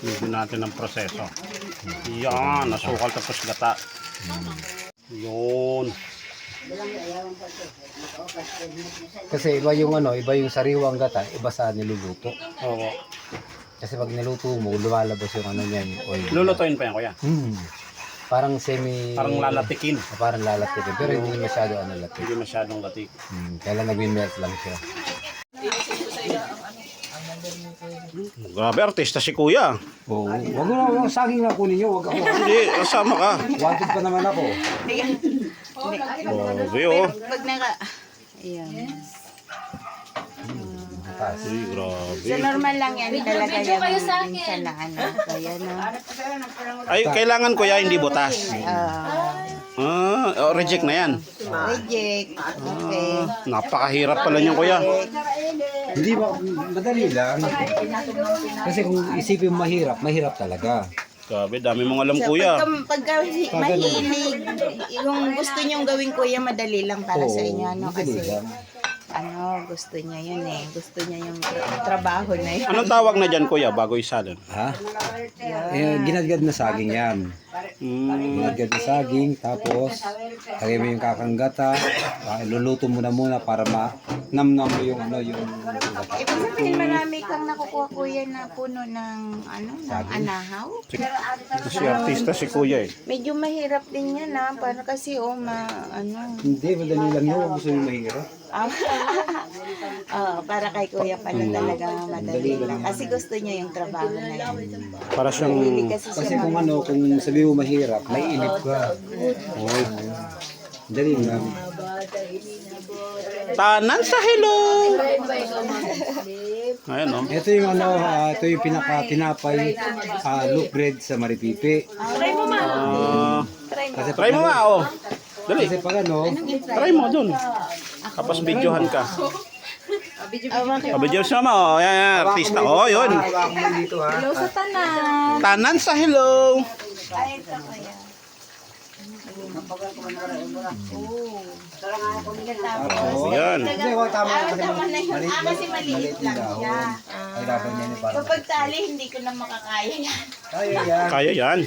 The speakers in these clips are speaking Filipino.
Bigyan natin ng proseso. Yan, nasukal tapos gata. Yun. Kasi iba yung iba yung sariwang gata, iba sa niluluto. Oo. Kasi pag niluto mo, lumalabas yung niyan, oil. Lulutuin pa yan, kuya. Parang Parang lalatikin. Parang lalatikin. Pero hindi masyado latik. Hindi masyadong latik. Kailan nag-melt lang siya. Grabe, artista si kuya. Oo. Wag mo na saging na kunin niyo, wag ako. Hindi, kasama ka. Wanted pa naman ako. Grabe, oh. Pag naka... Ayan. Uy, grabe. So normal lang yan talaga yung minsan na Kaya na. Ay, kailangan kuya, hindi butas. Reject na yan. Reject. Okay. Napakahirap pala niyan, kuya. Hindi ba, madali lang. Kasi kung isipin mo mahirap talaga. Grabe, dami mong alam, So, kuya. pagka mahilig, yung gusto nyong gawin kuya, madali lang para sa inyo. Madali Kasi lang. gusto niya yun eh. Gusto niya yung trabaho na yun. Anong tawag na dyan, kuya, bago isalin? Ha? Ginadgad na saging yan. Ginadgad na saging, tapos lagay mo yung kakanggata, luluto mo na muna para namnam mo yung yung gata. Ibig sabihin marami kang nakukuha kuya na puno ng ng anahaw. Si artista si kuya, eh. Medyo mahirap din yan para kasi Hindi, madali lang yun. Gusto yung mahirap. para kay kuya pala talaga madali lang. Kasi gusto niya yung trabaho na yan. Para siyang... Kasi kung kung sabi mo mahirap, may inip ka. Oy. Dali lang. Tanan sa hello! Ayan, oh. Ito yung ito yung tinapay loaf bread sa Maripipi. Try mo ma. Kasi Try mo nga, oh. Dali. Kasi pag Try mo dun. Tapos videohan ka. Video siya mo. Oh. Yan, artista. Oh, yun. Hello sa tanan. Tanan sa hello. Ay, ito kuya. Yan. Kasi maliit lang siya. Kapag tali, hindi ko na makakaya yan. Kaya yan.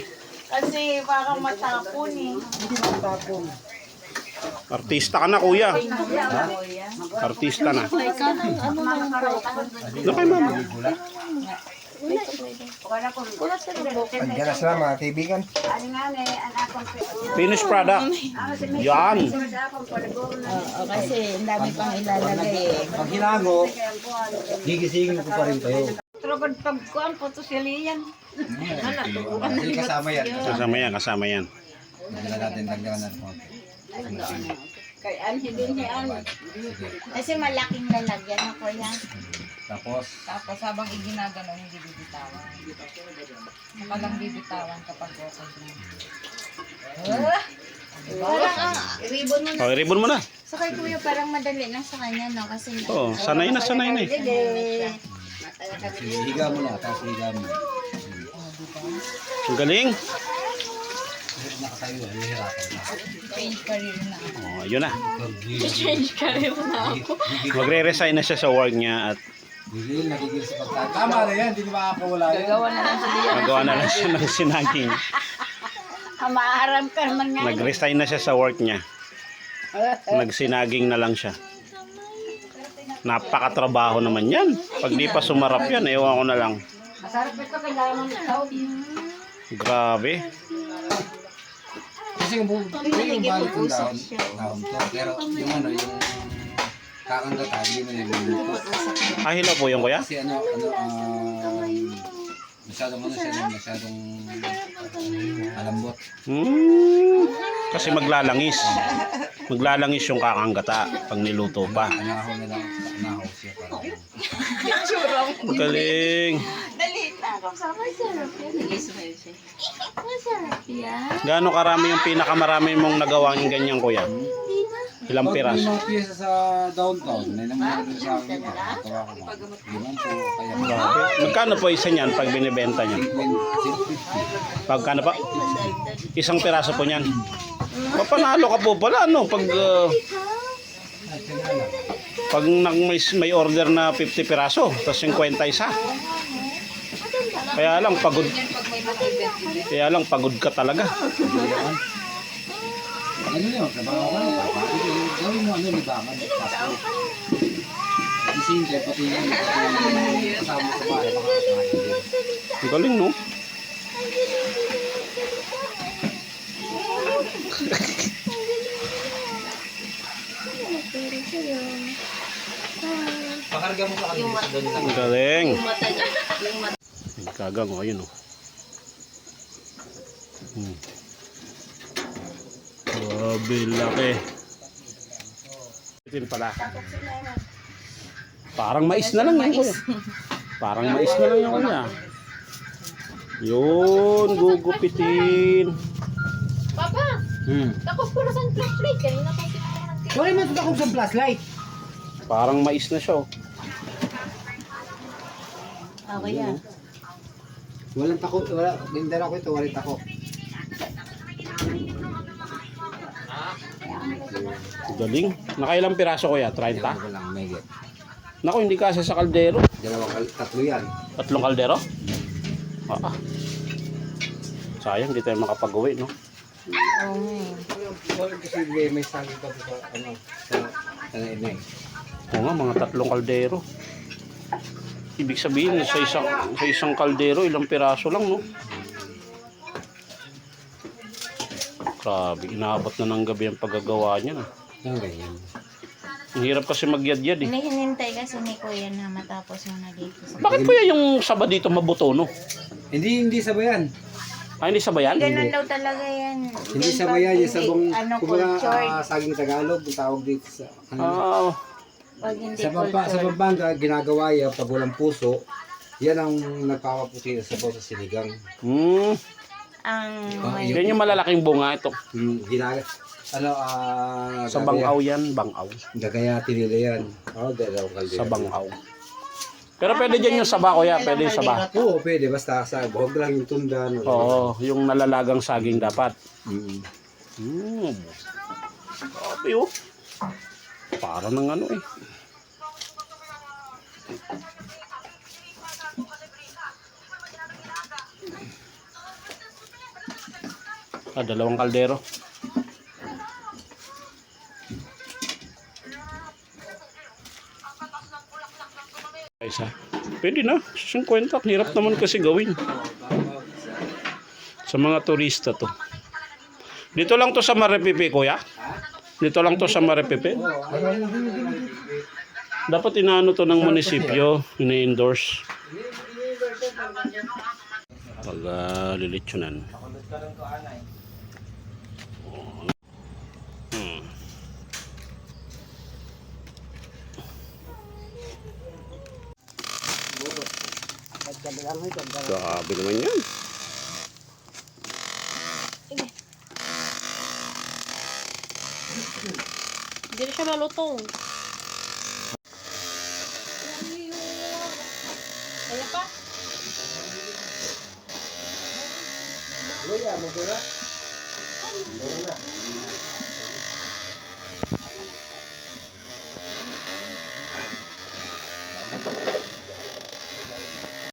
Kasi parang matapon eh. Artista ka na, kuya. Artista na. Ano kay mama? Pagdalas na mga kaibigan. Finished product. Yan. Kasi ang dami pang ilalagay eh. Pag hinago, gigisingin ko pa rin kayo. Trogod pagkuhan po to sila yan. Hindi kasama yan. Kasama yan. Dagdagan natin, dagdagan natin. Kay hindi niya Kasi malaking lalagyan na ko yan. Tapos habang iginagano, hindi bibitawan. Saka lang bibitawan kapag okay na. Parang ribbon mo na. Oh, ribbon mo na. So kay kuya parang madali lang sa kanya no kasi Oh, sanay na eh. higa mo na, tapos higa mo. Ang galing. Nakatayo, hihirapan na. Change career na. Oh, yun na. Magre-resign na siya sa work niya at Nagigil sa pagkain. Tama na yan, hindi makakawala yan. nagawa na lang siya ng sinaging. Maaram ka naman nga. Nag-resign na siya sa work niya. Nagsinaging na lang siya. Napakatrabaho naman yan. Pag di pa sumarap yan, ewan ko na lang. Grabe. Kasi yung balot ng dahon to. Pero yung yung kakanggata, hindi mo niluluto. Hilaw po yung kuya? Kasi masyadong masyadong malambot. Kasi maglalangis. Maglalangis yung kakanggata pag niluto pa. Anahaw na lang, anahaw siya para. Galing. Dali na. Masarap yan. Masarap yan. Gaano karami yung pinakamarami mong nagawa ng ganyan, kuya? Ilang Pag piraso? mga piyesa sa downtown, may naman rin sa akin. Natawa ko na. Limang po, kaya Magkano po isa niyan pag binibenta niyo? 650. Pagkano pa? Isang piraso po niyan. Papanalo ka po pala, ano? Pag... Pag may order na 50 piraso, tapos 50 isa. Kaya lang pagod. Yan pag may mag-event. Kaya lang pagod ka talaga. Ano yun? Trabaho ka lang. Gawin mo ano, libangan. Kaso, gising kayo, pati yan. Kasama sa bahay, makakakain din. Ang galing, no? Pakarga mo sa kanila sa doon lang. Ang galing. Mata niya. Yung mata. Kagang, oh, ayun, oh. Grabe, laki. Ito pala. Parang mais na lang yun, kuya. Parang mais na lang yun, kuya. Yun, gugupitin. Papa, takot ko na sa flashlight. Kanina pa siya. Wala man ito akong sa flashlight. Parang mais na siya, oh. Okay yan. Walang takot, wala. Lindara ko ito, walang takot. Galing. Nakailang piraso, kuya? 30? Dalawa lang, may get. Naku, hindi kasi sa kaldero. Tatlo yan. 3 kaldero? Sayang, di tayo makapag-uwi, no? Oo nga eh. Wala kasi may saging pa sa ano, sa inay. Oo nga, mga 3 kaldero. Ibig sabihin, sa isang kaldero, ilang piraso lang, no? Grabe, inaabot na ng gabi ang paggagawa niya, no? Yung ganyan. Ang hirap kasi magyad-yad, eh. Hinihintay kasi ni Kuya na matapos yung nag-dito sa... Bakit kuya yung saba dito mabuto, no? Hindi sabayan. Ay, hindi sabayan? Ganun daw talaga yan. Hindi Yan sabayan, pag yung sabong, ano, kumbaga, cultured. saging Tagalog, yung tawag dito sa, ano, Pag hindi sa cultured. Pampanga, ginagawa yan, pag walang puso, yan ang nagpapaputi sa sabaw sa sinigang. Ang may... Yan yung malalaking bunga ito. Sa bangaw yan, bangaw. Gagayatin nila yan. Dalawang kaldero. Sa bangaw. Pero pwede dyan yung saba, kuya. Pwede yung saba. Oo, pwede. Basta sa huwag lang yung tundan. Oo, yung nalalagang saging dapat. Mm. Grabe, oh. Para ng ano, eh. Dalawang kaldero. Isa. Pwede na. 50. Hirap naman kasi gawin. Sa mga turista to. Dito lang to sa Marepipe, kuya? Dito lang to sa Marepipe? Dapat inaano to ng munisipyo. Ina-endorse. Pag lilitsunan. Grabe naman yan. Hindi na siya malutong. Kaya pa? Luya, magdura.